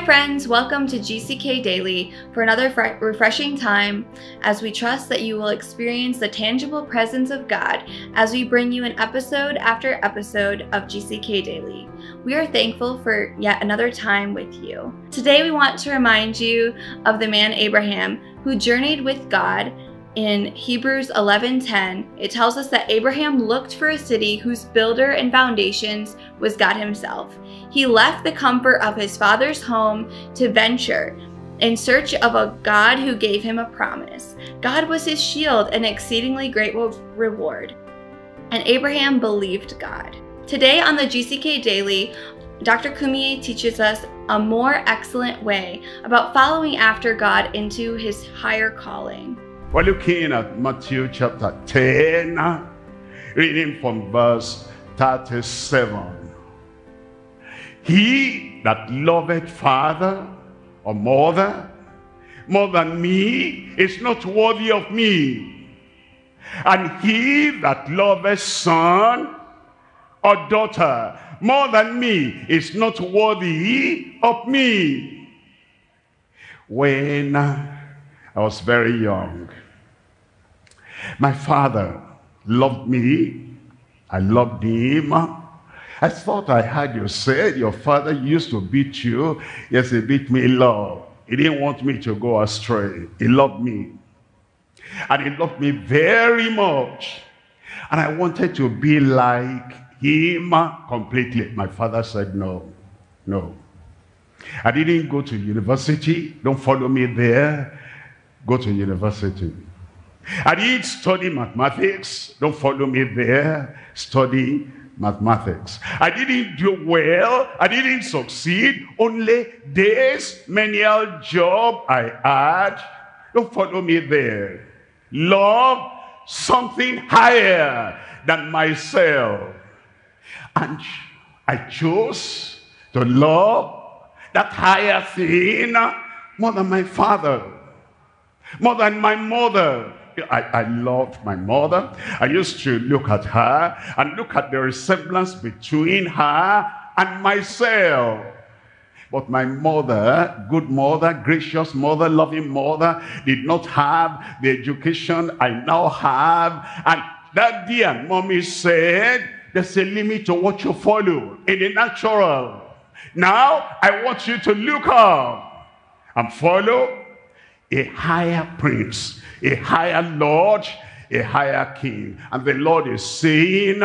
friends, welcome to GCK Daily for another refreshing time as we trust that you will experience the tangible presence of God as we bring you an episode after episode of GCK Daily. We are thankful for yet another time with you. Today we want to remind you of the man Abraham who journeyed with God. In Hebrews 11:10, it tells us that Abraham looked for a city whose builder and foundations was God himself. He left the comfort of his father's home to venture in search of a God who gave him a promise. God was his shield and exceedingly great reward. And Abraham believed God. Today on the GCK Daily, Dr. Kumiye teaches us a more excellent way about following after God into his higher calling. We're looking at Matthew chapter 10, reading from verse 37. He that loveth father or mother more than me is not worthy of me. And he that loveth son or daughter more than me is not worthy of me. When I was very young, my father loved me. I loved him. I thought I heard you say your father used to beat you. Yes, he beat me in love. He didn't want me to go astray. He loved me. And he loved me very much. And I wanted to be like him completely. My father said no. No. I didn't go to university. Don't follow me there. Go to university. I didn't study mathematics. Don't follow me there. Study mathematics. I didn't do well. I didn't succeed. Only this menial job I had. Don't follow me there. Love something higher than myself. And I chose to love that higher thing more than my father, more than my mother. I loved my mother. I used to look at her and look at the resemblance between her and myself. But my mother, good mother, gracious mother, loving mother, did not have the education I now have. And Daddy and Mommy said, there's a limit to what you follow in the natural. Now, I want you to look up and follow a higher prince, a higher Lord, a higher king. And the Lord is saying,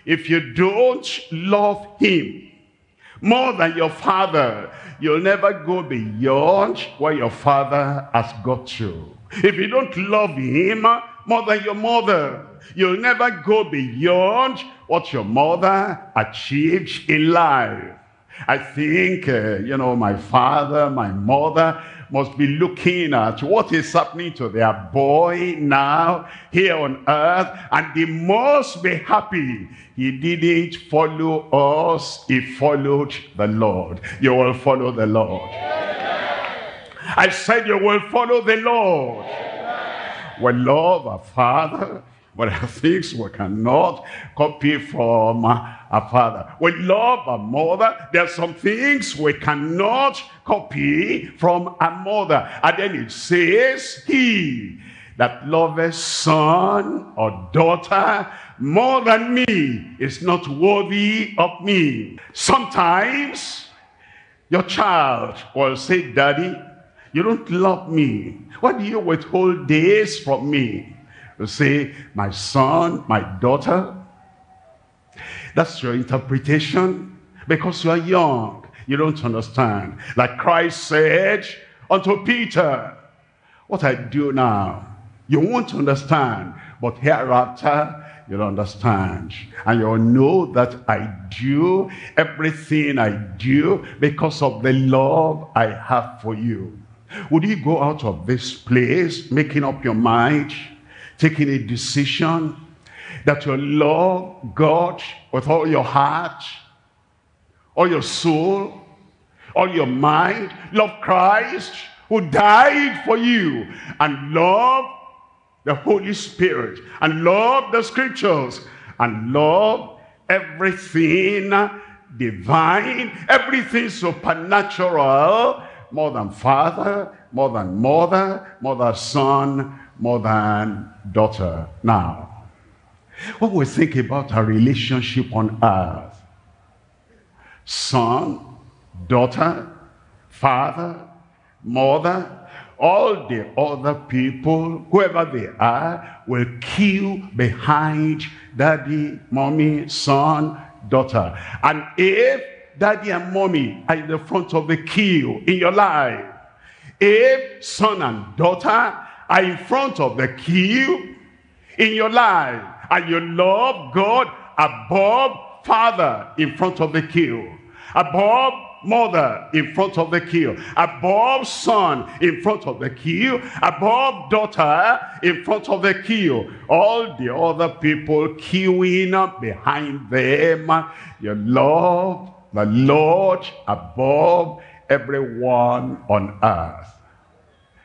if you don't love him more than your father, you'll never go beyond where your father has got you. If you don't love him more than your mother, you'll never go beyond what your mother achieved in life. I think, my father, my mother must be looking at what is happening to their boy now here on earth, and they must be happy. He didn't follow us, he followed the Lord. You will follow the Lord. I said you will follow the Lord. We love our father, but there are things we cannot copy from our father. We love our mother. There are some things we cannot copy from our mother. And then it says, he that loveth son or daughter more than me is not worthy of me. Sometimes your child will say, Daddy, you don't love me. Why do you withhold this from me? You say, my son, my daughter. That's your interpretation because you are young. You don't understand. Like Christ said unto Peter, what I do now, you won't understand. But hereafter, you'll understand. And you'll know that I do everything I do because of the love I have for you. Would you go out of this place making up your mind, taking a decision that you love God with all your heart, all your soul, all your mind, love Christ who died for you, and love the Holy Spirit, and love the scriptures, and love everything divine, everything supernatural, more than father, more than mother, more than son, more than daughter. Now, when we think about our relationship on earth, son, daughter, father, mother, all the other people, whoever they are, will queue behind daddy, mommy, son, daughter. And if daddy and mommy are in the front of the queue in your life, if son and daughter are in front of the queue in your life, and you love God above father in front of the queue, above mother in front of the queue, above son in front of the queue, above daughter in front of the queue, all the other people queuing behind them, you love the Lord above everyone on earth.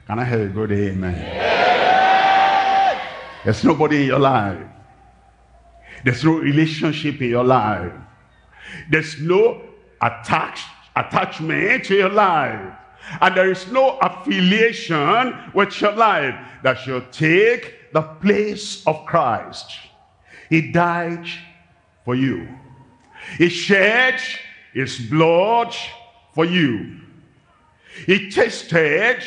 Can I hear a good amen? Yeah. There's nobody in your life. There's no relationship in your life. There's no attachment to your life. And there is no affiliation with your life that should take the place of Christ. He died for you. He shed his blood for you. He tasted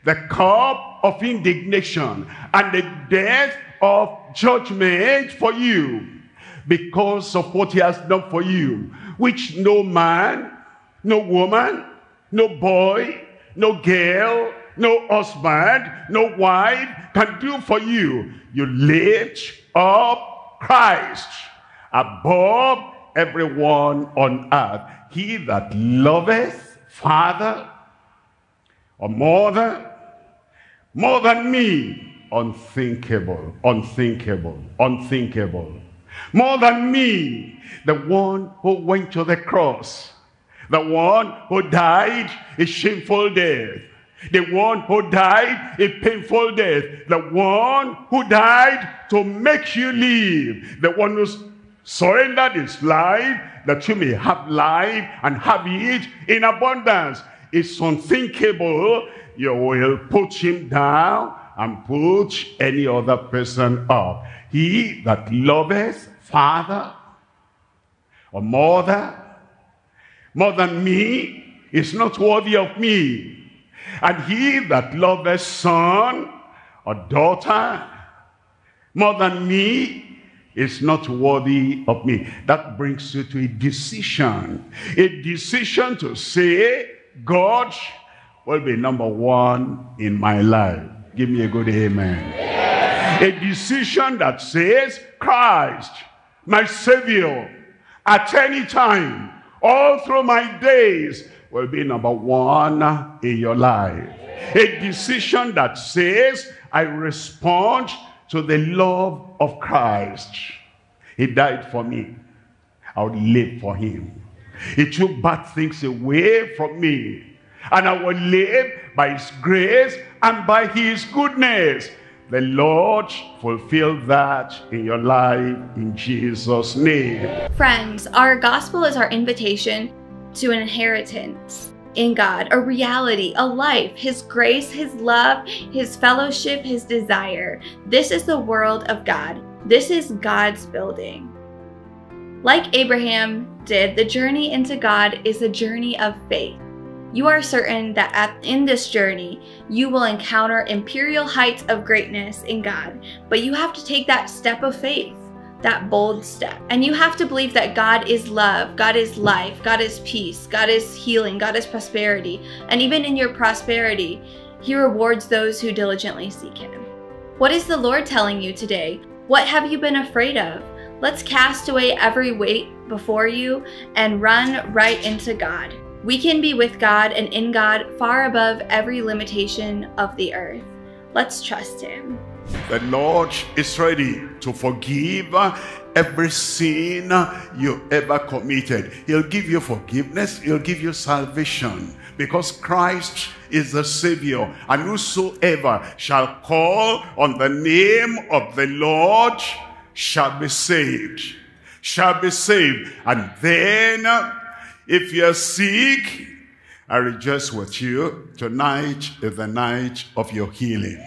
the cup of indignation and the death of judgment for you because of what he has done for you, which no man, no woman, no boy, no girl, no husband, no wife can do for you. You lift up Christ above everyone on earth. He that loveth father or mother more than me, unthinkable, unthinkable, unthinkable. More than me, the one who went to the cross, the one who died a shameful death, the one who died a painful death, the one who died to make you live, the one who surrendered his life that you may have life and have it in abundance. It's unthinkable you will put him down and put any other person up. He that loveth father or mother more than me is not worthy of me. And he that loveth son or daughter more than me is not worthy of me. That brings you to a decision. A decision to say, God will be number one in my life. Give me a good amen. Yeah. A decision that says, Christ, my Savior, at any time, all through my days, will be number one in your life. A decision that says, I respond to the love of Christ. He died for me. I would live for him. He took bad things away from me. And I will live by his grace and by his goodness. The Lord fulfill that in your life in Jesus' name. Friends, our gospel is our invitation to an inheritance in God, a reality, a life, his grace, his love, his fellowship, his desire. This is the world of God. This is God's building. Like Abraham did, the journey into God is a journey of faith. You are certain that in this journey, you will encounter imperial heights of greatness in God, but you have to take that step of faith, that bold step. And you have to believe that God is love, God is life, God is peace, God is healing, God is prosperity. And even in your prosperity, he rewards those who diligently seek him. What is the Lord telling you today? What have you been afraid of? Let's cast away every weight before you and run right into God. We can be with God and in God far above every limitation of the earth. Let's trust him. The Lord is ready to forgive every sin you ever committed. He'll give you forgiveness. He'll give you salvation. Because Christ is the Savior. And whosoever shall call on the name of the Lord shall be saved. Shall be saved. And then If you're sick, I rejoice with you. Tonight is the night of your healing.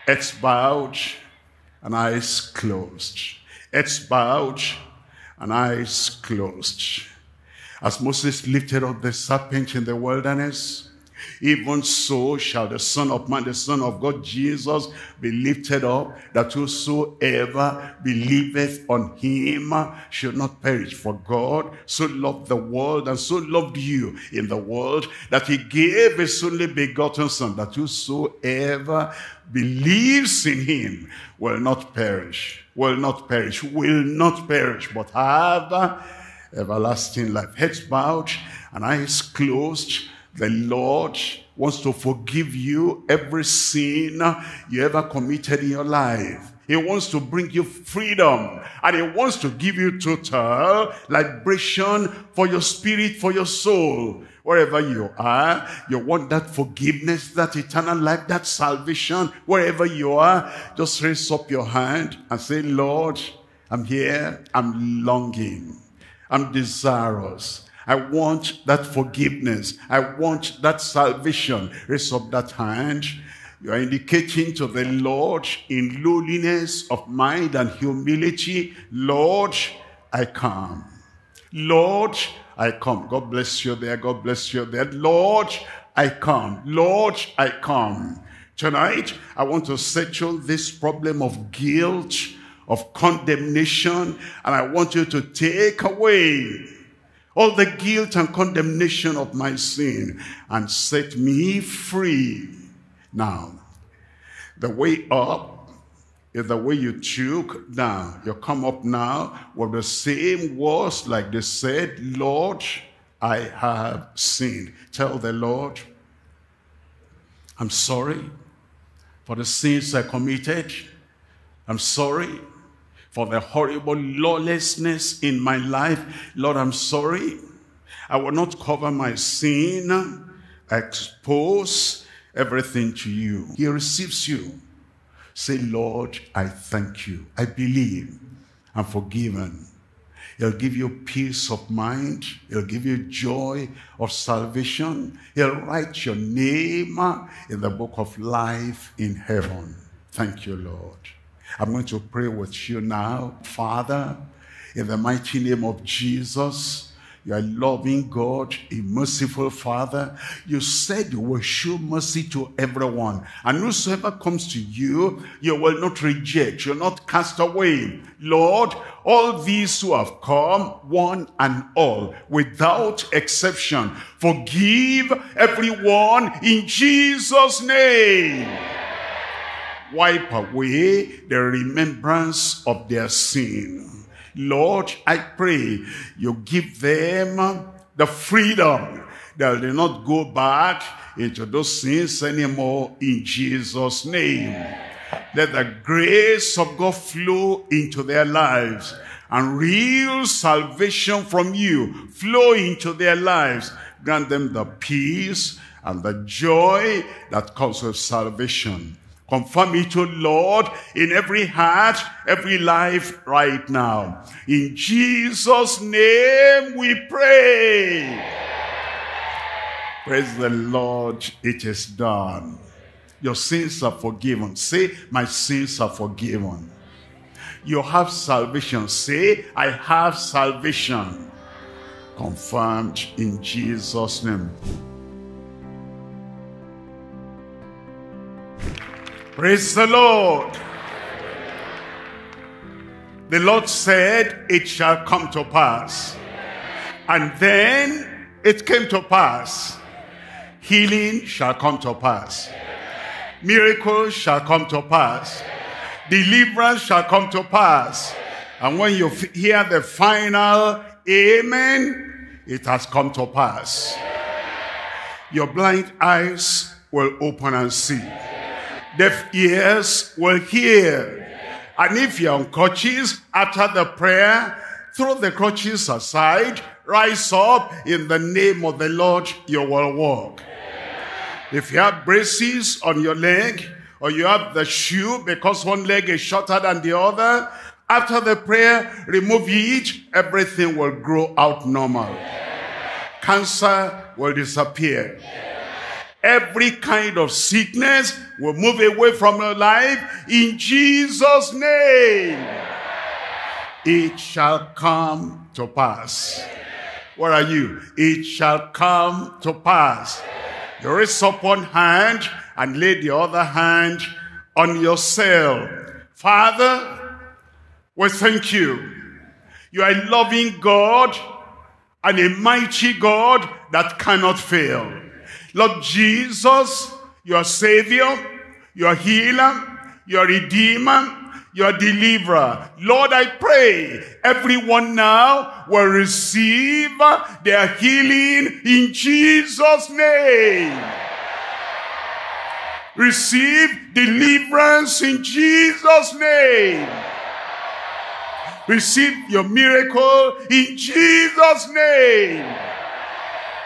Heads bowed and eyes closed. Heads bowed and eyes closed. As Moses lifted up the serpent in the wilderness, even so shall the Son of Man, the Son of God, Jesus, be lifted up, that whosoever believeth on him should not perish. For God so loved the world and so loved you in the world that he gave his only begotten Son, that whosoever believes in him will not perish, but have everlasting life. Heads bowed and eyes closed. The Lord wants to forgive you every sin you ever committed in your life. He wants to bring you freedom, and he wants to give you total liberation for your spirit, for your soul. Wherever you are, you want that forgiveness, that eternal life, that salvation. Wherever you are, just raise up your hand and say, Lord, I'm here, I'm longing, I'm desirous. I want that forgiveness. I want that salvation. Raise up that hand. You are indicating to the Lord in lowliness of mind and humility, Lord, I come. Lord, I come. God bless you there. God bless you there. Lord, I come. Lord, I come. Tonight, I want to settle this problem of guilt, of condemnation, and I want you to take away all the guilt and condemnation of my sin and set me free. Now, the way up is the way you took down. You come up now with the same words like they said, Lord, I have sinned. Tell the Lord, I'm sorry for the sins I committed. I'm sorry for the horrible lawlessness in my life. Lord, I'm sorry. I will not cover my sin. I expose everything to you. He receives you. Say, Lord, I thank you. I believe I'm forgiven. He'll give you peace of mind. He'll give you joy of salvation. He'll write your name in the book of life in heaven. Thank you, Lord. I'm going to pray with you now. Father, in the mighty name of Jesus, you are loving God, a merciful Father. You said you will show mercy to everyone. And whosoever comes to you, you will not reject, you'll not cast away. Lord, all these who have come, one and all, without exception, forgive everyone in Jesus' name. Wipe away the remembrance of their sin. Lord, I pray you give them the freedom that they not go back into those sins anymore in Jesus' name. Let the grace of God flow into their lives and real salvation from you flow into their lives. Grant them the peace and the joy that comes with salvation. Confirm it, O Lord, in every heart, every life right now. In Jesus' name we pray. Praise the Lord, it is done. Your sins are forgiven. Say, my sins are forgiven. You have salvation. Say, I have salvation. Confirmed in Jesus' name. Praise the Lord. The Lord said, it shall come to pass. And then it came to pass. Healing shall come to pass. Miracles shall come to pass. Deliverance shall come to pass. And when you hear the final amen, it has come to pass. Your blind eyes will open and see. Deaf ears will hear. And if you're on crutches, after the prayer, throw the crutches aside, rise up, in the name of the Lord, you will walk. If you have braces on your leg, or you have the shoe because one leg is shorter than the other, After the prayer, remove it, everything will grow out normal. Cancer will disappear. Every kind of sickness will move away from your life in Jesus' name. It shall come to pass. Where are you? It shall come to pass. You raise up one hand and lay the other hand on yourself. Father, we thank you. You are a loving God and a mighty God that cannot fail. Lord Jesus, your Savior, your healer, your Redeemer, your deliverer. Lord, I pray everyone now will receive their healing in Jesus' name. Receive deliverance in Jesus' name. Receive your miracle in Jesus' name.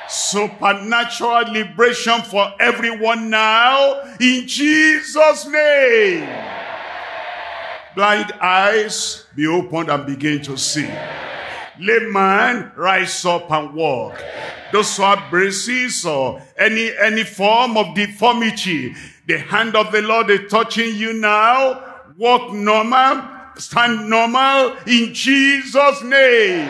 Supernatural liberation for everyone now in Jesus' name. Blind eyes be opened and begin to see. Layman, rise up and walk. Those who have braces or any form of deformity, the hand of the Lord is touching you now. Walk normal, stand normal in Jesus' name.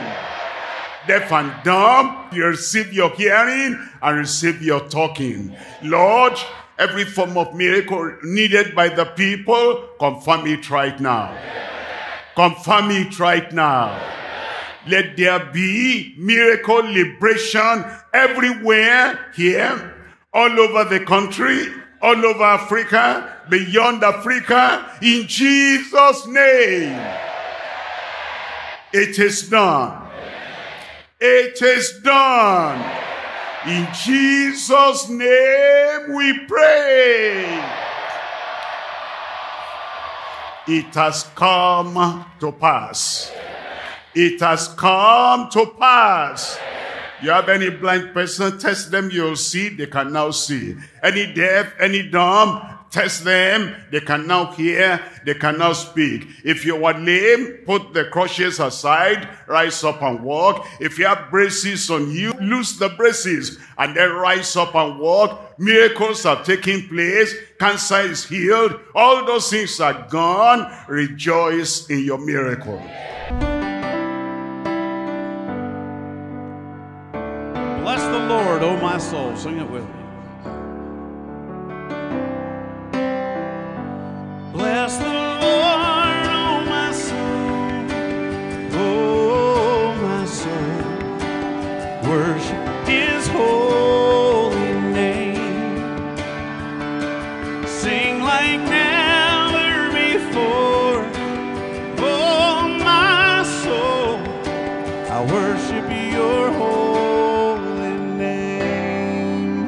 Deaf and dumb, you receive your hearing and receive your talking. Lord, every form of miracle needed by the people, confirm it right now. Confirm it right now. Let there be miracle liberation everywhere here, all over the country, all over Africa, beyond Africa, in Jesus' name. It is done. It is done. In Jesus' name we pray. It has come to pass. It has come to pass. You have any blind person, test them, you'll see, they can now see. Any deaf, any dumb, test them, they can now hear, they can now speak. If you are lame, put the crutches aside, rise up and walk. If you have braces on you, loose the braces and then rise up and walk. Miracles are taking place. Cancer is healed. All those things are gone. Rejoice in your miracle. Bless the Lord, O my soul. Sing it with me. Bless the Lord, oh my soul, oh my soul, worship His holy name, sing like never before, oh my soul, I worship your holy name.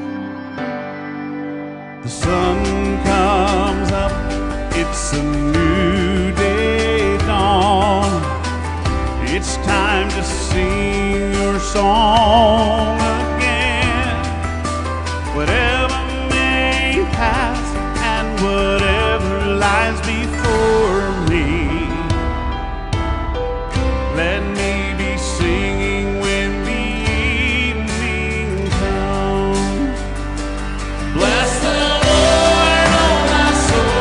The sun comes up, it's a new day dawn. It's time to sing your song again. Whatever may pass and whatever lies before me, let me be singing when the evening comes. Bless the Lord, oh my soul,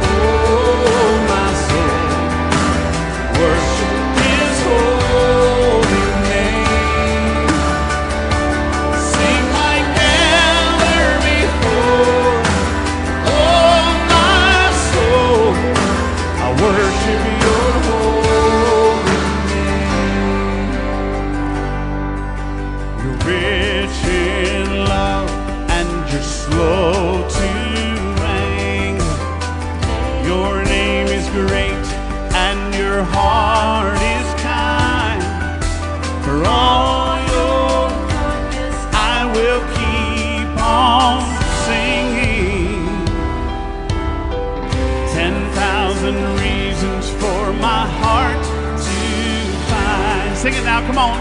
oh my soul, worship His holy name, sing like never before, oh my soul, I worship your holy name. You're rich in love and you're slow to anger. Your name is great and your heart is kind. For all your goodness I will keep on singing. 10,000 reasons for my heart to find. Sing it now, come on.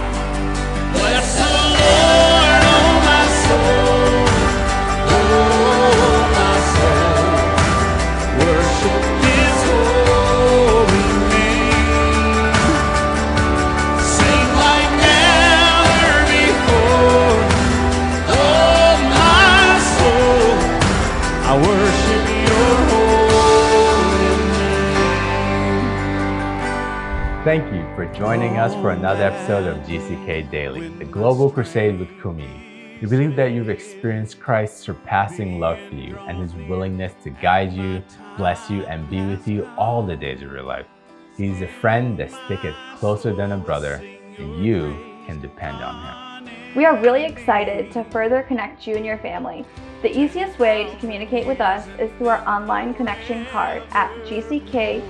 Bless the Lord, oh my soul, oh my soul, worship His holy Thank you for joining us for another episode of GCK Daily, the Global Crusade with Kumi. We believe that you've experienced Christ's surpassing love for you and His willingness to guide you, bless you, and be with you all the days of your life. He's a friend that sticketh closer than a brother, and you can depend on Him. We are really excited to further connect you and your family. The easiest way to communicate with us is through our online connection card at gckhq.org/connect.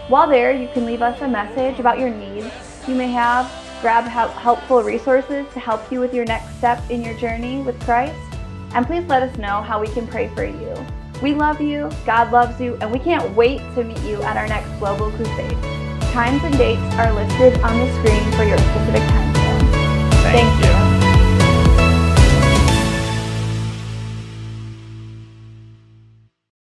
While there, you can leave us a message about your needs you may have, grab helpful resources to help you with your next step in your journey with Christ, and please let us know how we can pray for you. We love you, God loves you, and we can't wait to meet you at our next Global Crusade. Times and dates are listed on the screen for your specific time.